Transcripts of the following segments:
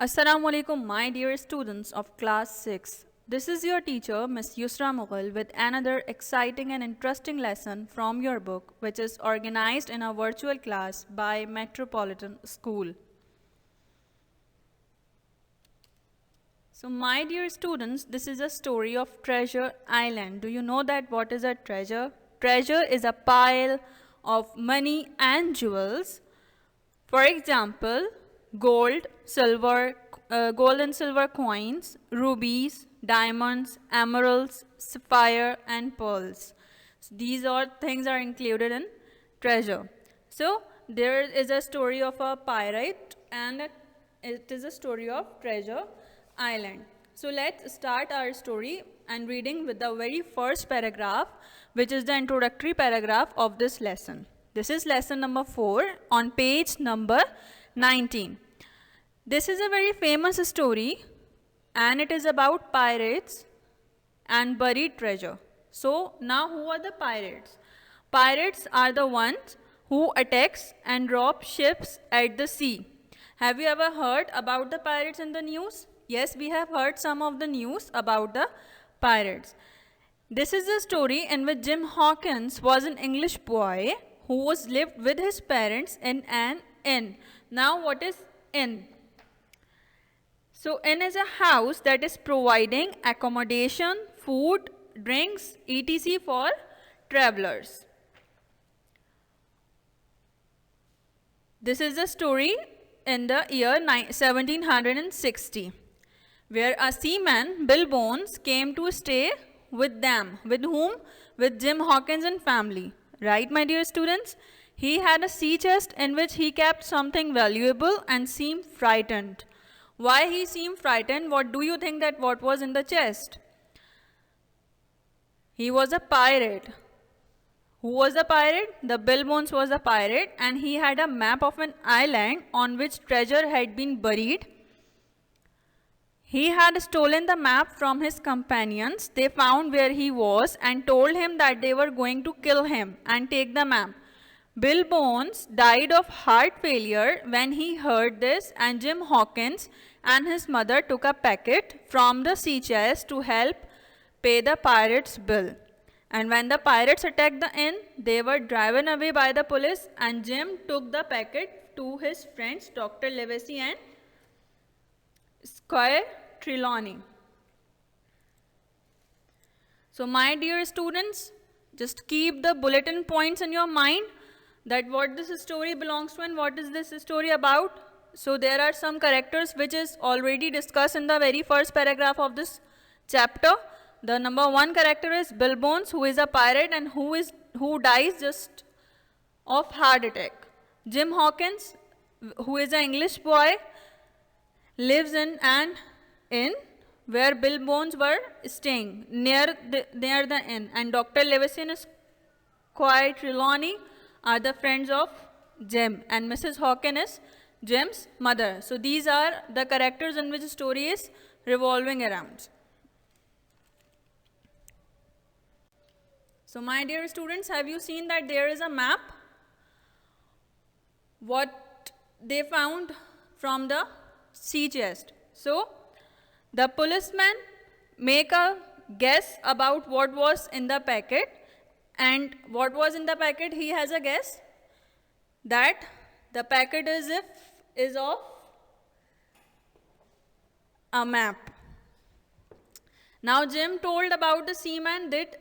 Assalamu alaikum, my dear students of class 6. This is your teacher, Miss Yusra Mughal, with another exciting and interesting lesson from your book, which is organized in a virtual class by Metropolitan School. So, my dear students, this is a story of Treasure Island. Do you know that what is a treasure? Treasure is a pile of money and jewels. For example, gold, gold and silver coins, rubies, diamonds, emeralds, sapphire, and pearls. So these all things are included in treasure. So there is a story of a pirate, and it is a story of Treasure Island. So let's start our story and reading with the very first paragraph, which is the introductory paragraph of this lesson. This is lesson number 4 on page number 19. This is a very famous story, and it is about pirates and buried treasure. So now who are the pirates? Pirates are the ones who attacks and rob ships at the sea. Have you ever heard about the pirates in the news? Yes, we have heard some of the news about the pirates. This is a story in which Jim Hawkins was an English boy who was lived with his parents in an inn. Now what is inn? So inn is a house that is providing accommodation, food, drinks, etc. for travelers. This is a story in the year 1760, where a seaman, Bill Bones, came to stay with them. With whom? With Jim Hawkins and family. Right, my dear students? He had a sea chest in which he kept something valuable and seemed frightened. Why he seemed frightened? What do you think that what was in the chest? He was a pirate. Who was a pirate? The Bill Bones was a pirate, and he had a map of an island on which treasure had been buried. He had stolen the map from his companions. They found where he was and told him that they were going to kill him and take the map. Bill Bones died of heart failure when he heard this, and Jim Hawkins and his mother took a packet from the sea chest to help pay the pirates' bill. And when the pirates attacked the inn, they were driven away by the police, and Jim took the packet to his friends Dr. Livesey and Squire Trelawney. So my dear students, just keep the bulletin points in your mind that what this story belongs to and what is this story about. So there are some characters which is already discussed in the very first paragraph of this chapter. The number 1 character is Bill Bones, who is a pirate and who dies just of heart attack. Jim Hawkins, who is an English boy, lives in an inn where Bill Bones were staying near the inn, and Dr. Livesey and Squire Trelawney are the friends of Jim, and Mrs. Hawkins is Jim's mother. So these are the characters in which the story is revolving around. So my dear students, have you seen that there is a map? What they found from the sea chest. So the policeman make a guess about what was in the packet, and what was in the packet, he has a guess that the packet is of a map. Now Jim told about the seaman did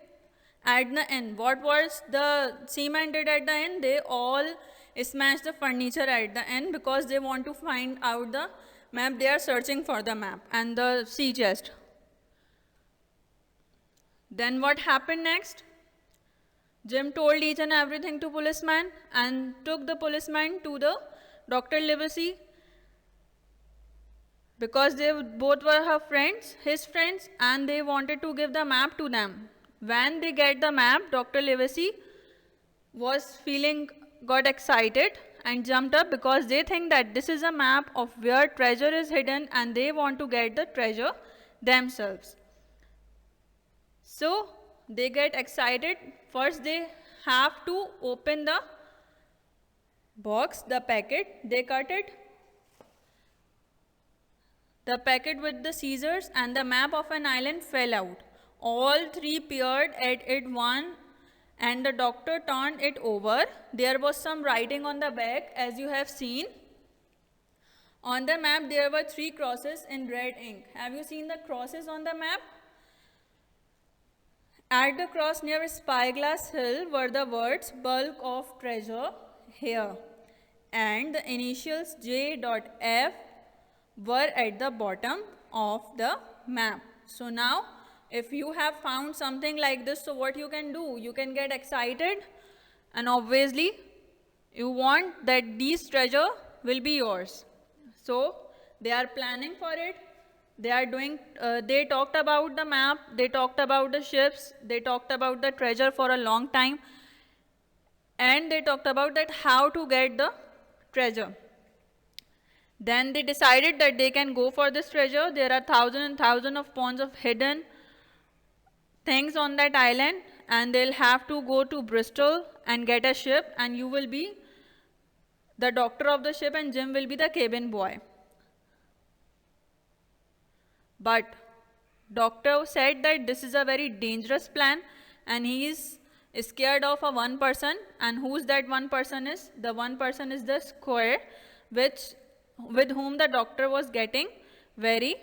at the inn. What was the seaman did at the inn? They all smashed the furniture at the inn because they want to find out the map. They are searching for the map and the sea chest. Then what happened next? Jim told each and everything to policeman and took the policeman to the Dr. Livesey because they both were his friends, and they wanted to give the map to them. When they get the map, Dr. Livesey got excited and jumped up because they think that this is a map of where treasure is hidden and they want to get the treasure themselves. So they get excited. First they have to open the box, the packet. They cut it The packet with the scissors and the map of an island fell out. All three peered at it one, and the doctor turned it over. There was some writing on the back, as you have seen. On the map, there were 3 crosses in red ink. Have you seen the crosses on the map? At the cross near Spyglass Hill were the words bulk of treasure here, and the initials J.F were at the bottom of the map. So now if you have found something like this, so what you can do? You can get excited, and obviously you want that these treasure will be yours. So they are planning for it. They are doing, they talked about the map, they talked about the ships, they talked about the treasure for a long time, and they talked about that how to get the treasure. Then they decided that they can go for this treasure. There are thousands and thousands of pounds of hidden things on that island, and they'll have to go to Bristol and get a ship, and you will be the doctor of the ship and Jim will be the cabin boy. But doctor said that this is a very dangerous plan, and he is scared of a one person. And who's that one person is? The one person is the Squire, with whom the doctor was getting very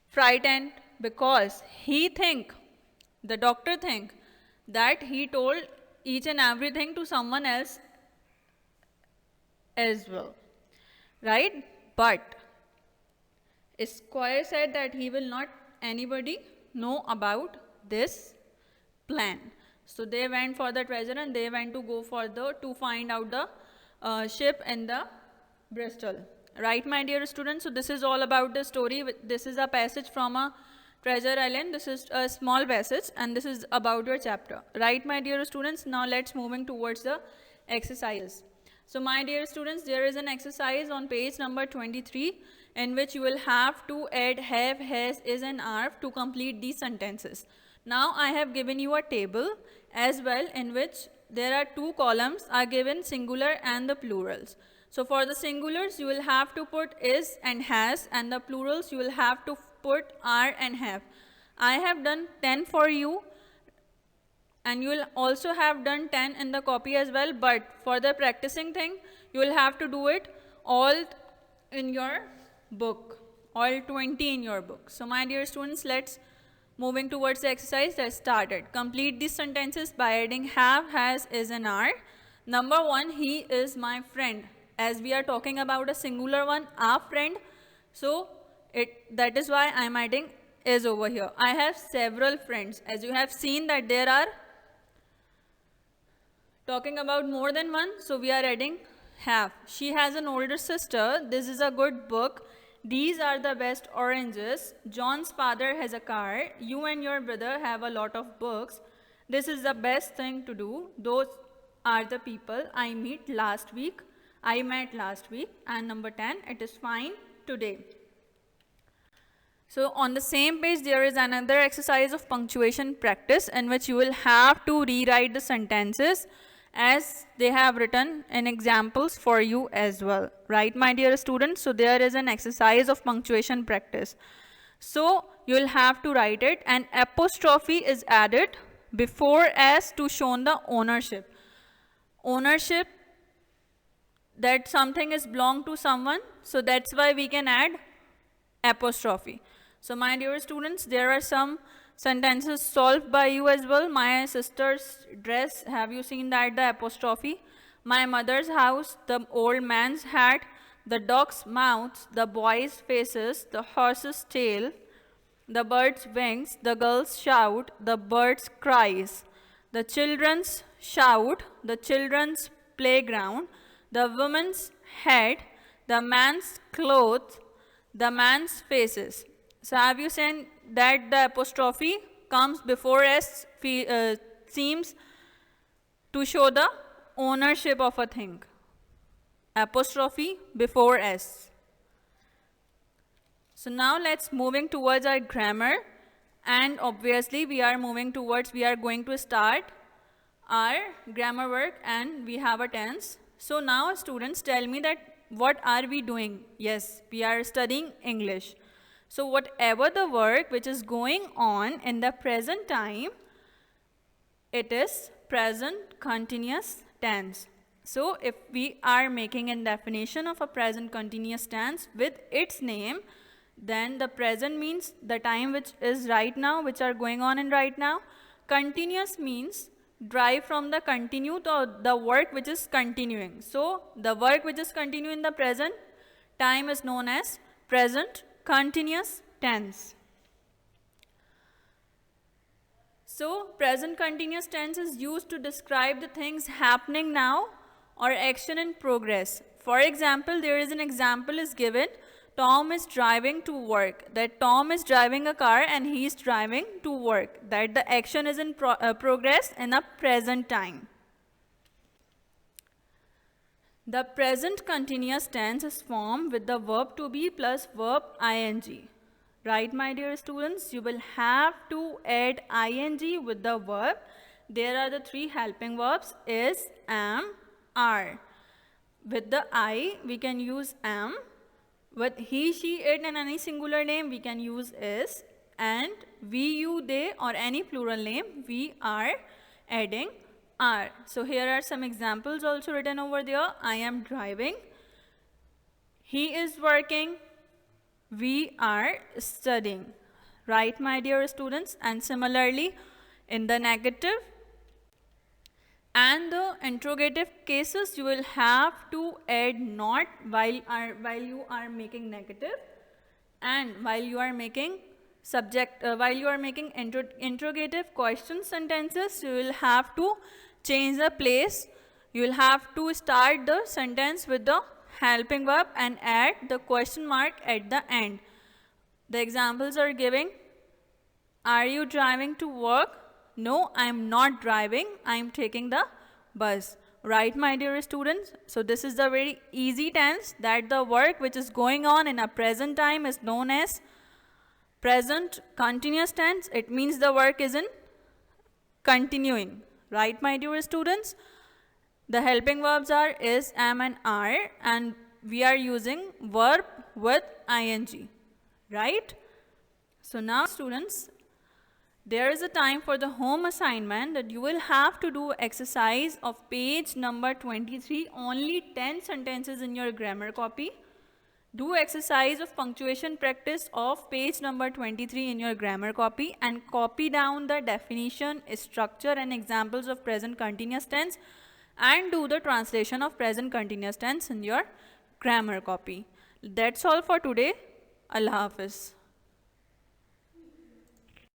frightened, because the doctor think that he told each and everything to someone else as well, right? But Squire said that he will not anybody know about this plan. So they went for the treasure, and they went to go for to find out the ship in the Bristol. Right, my dear students? So this is all about the story. This is a passage from a treasure island. This is a small passage, and this is about your chapter. Right, my dear students? Now let's moving towards the exercises. So my dear students, there is an exercise on page number 23 in which you will have to add have, has, is and are to complete these sentences. Now I have given you a table as well in which there are 2 columns are given singular and the plurals. So for the singulars, you will have to put is and has, and the plurals you will have to put are and have. I have done 10 for you, and you will also have done 10 in the copy as well, but for the practicing thing, you will have to do it all in your book, all 20 in your book. So my dear students, let's moving towards the exercise that started. Complete these sentences by adding have, has, is and are. Number 1, he is my friend. As we are talking about a singular one, a friend, so that is why I am adding is over here. I have several friends. As you have seen that there are talking about more than one, so we are adding have. She has an older sister. This is a good book. These are the best oranges. John's father has a car. You and your brother have a lot of books. This is the best thing to do. Those are the people I met last week. And number 10, it is fine today. So on the same page, there is another exercise of punctuation practice in which you will have to rewrite the sentences as they have written in examples for you as well. Right, my dear students? So there is an exercise of punctuation practice. So you will have to write it. An apostrophe is added before s to show the ownership. Ownership, that something is belong to someone, so that's why we can add apostrophe. So my dear students, there are some sentences solved by you as well. My sister's dress, have you seen that? The apostrophe. My mother's house, the old man's hat, the dog's mouth, the boy's faces, the horse's tail, the bird's wings, the girl's shout, the bird's cries, the children's shout, the children's playground, the woman's head, the man's clothes, the man's faces. So have you seen that the apostrophe comes before s seems to show the ownership of a thing. Apostrophe before s. So now let's moving towards our grammar, and obviously we are going to start our grammar work, and we have a tense. So now students, tell me that what are we doing? Yes, we are studying English. So whatever the work which is going on in the present time, it is present continuous tense. So if we are making a definition of a present continuous tense with its name, then the present means the time which is right now, which are going on in right now. Continuous means derived from the continue to the work which is continuing. So the work which is continuing in the present time is known as present continuous tense. So present continuous tense is used to describe the things happening now or action in progress. For example, there is an example is given, Tom is driving to work. That Tom is driving a car and he is driving to work. That the action is in progress in a present time. The present continuous tense is formed with the verb to be plus verb ing. Right, my dear students, you will have to add ing with the verb. There are the three helping verbs is, am, are. With the I, we can use am. With he, she, it and any singular name, we can use is. And we, you, they or any plural name, we are adding are. So here are some examples also written over there. I am driving. He is working. We are studying. Right, my dear students? And similarly, in the negative and the interrogative cases, you will have to add not while you are making negative, and while you are making interrogative question sentences, you will have to change the place. You will have to start the sentence with the helping verb and add the question mark at the end. The examples are giving, are you driving to work? No, I am not driving. I am taking the bus. Right, my dear students? So this is the very easy tense that the work which is going on in a present time is known as present continuous tense. It means the work is in continuing. Right, my dear students? The helping verbs are is, am and are, and we are using verb with ing. Right? So now students, there is a time for the home assignment that you will have to do exercise of page number 23, only 10 sentences in your grammar copy. Do exercise of punctuation practice of page number 23 in your grammar copy and copy down the definition, structure and examples of present continuous tense and do the translation of present continuous tense in your grammar copy. That's all for today. Allah Hafiz.